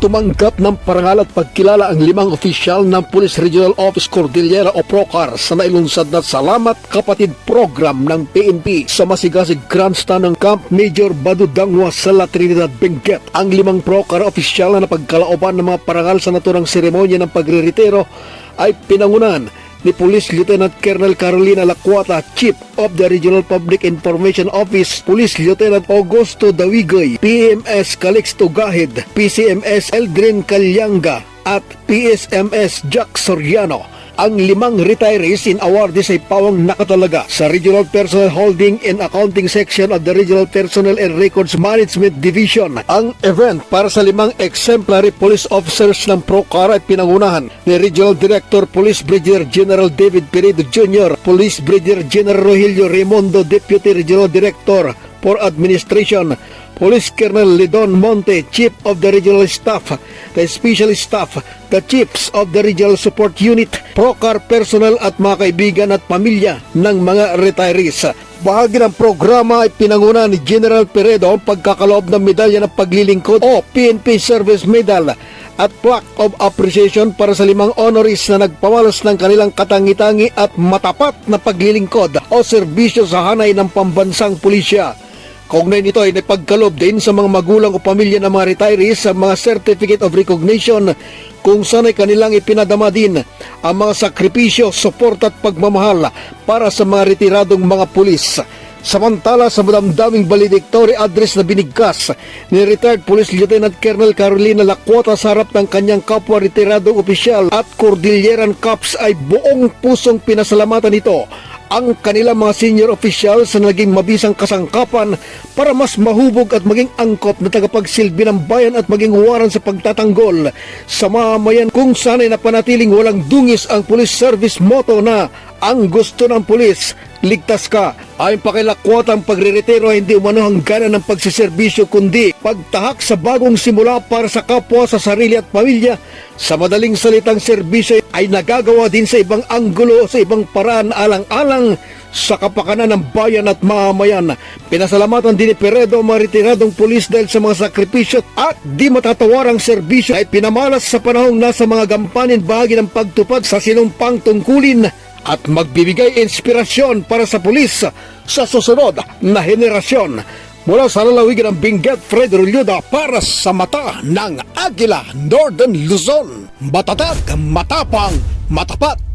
Tumanggap ng parangal at pagkilala ang 5 opisyal ng Police Regional Office Cordillera o PROCAR sa nailunsad na Salamat Kapatid program ng PNP sa masigasig grandstand ng Camp Major Badudangwa sa La Trinidad, Benguet. Ang 5 PROCAR opisyal na napagkalooban ng mga parangal sa naturang seremonya ng pagreretiro ay pinangunahan ni Police Lieutenant Colonel Carolina Lacuata, Chief of the Regional Public Information Office, Police Lieutenant Augusto Dawigoy, PMS Calixto Gahid, PCMS Eldrin Calyanga at PSMS Jack Soriano. Ang 5 retirees in awardees ay pawang nakatalaga sa Regional Personnel Holding and Accounting Section of the Regional Personnel and Records Management Division. Ang event para sa 5 exemplary police officers ng PROCAR ay pinangunahan ni Regional Director Police Brigadier General David Peredo Jr., Police Brigadier General Rogelio Raimondo, Deputy Regional Director for Administration, Police Colonel Lidon Monte, Chief of the Regional Staff, the Special Staff, the Chiefs of the Regional Support Unit, PROCAR personnel at mga kaibigan at pamilya ng mga retirees. Bahagi ng programa ay pinanguna ni General Peredo ang pagkakaloob ng medalya ng paglilingkod o PNP Service Medal at Plaque of Appreciation para sa 5 honorees na nagpamalas ng kanilang katangi-tangi at matapat na paglilingkod o serbisyo sa hanay ng pambansang pulisya. Kaugnay nito ay nagpagkaloob din sa mga magulang o pamilya ng mga retirees sa mga Certificate of Recognition kung saan ay kanilang ipinadama din ang mga sakripisyo, suporta at pagmamahal para sa mga retiradong mga pulis. Samantala sa madamdaming valedictory address na binigkas ni retired Police Lieutenant Colonel Carolina Lacuata sa harap ng kanyang kapwa retiradong opisyal at Cordilleran Cops ay buong pusong pinasalamatan nito ang kanilang mga senior officials na naging mabisang kasangkapan para mas mahubog at maging angkop na tagapagsilbi ng bayan at maging huwaran sa pagtatanggol sa mamayan kung sana'y napanatiling walang dungis ang police service motto na ang gusto ng pulis, ligtas ka. Ayon pa kay Lacuata, ang pagreretiro ay hindi umano hangganan ng pagsiservisyo kundi pagtahak sa bagong simula para sa kapwa, sa sarili at pamilya. Sa madaling salitang serbisyo ay nagagawa din sa ibang anggulo, sa ibang paraan alang-alang sa kapakanan ng bayan at mamamayan. Pinasalamatan din ni Peredo ang mga retiradong pulis dahil sa mga sakripisyo at di matatawarang serbisyo ay pinamalas sa panahong nasa mga gampanin bahagi ng pagtupad sa sinumpang tungkulin at magbibigay inspirasyon para sa pulis sa susunod na henerasyon. Mula sa lalawigan ng Benguet, Fred Rulyuda para sa Mata ng Agila, Northern Luzon. Matatag, matapang, matapat.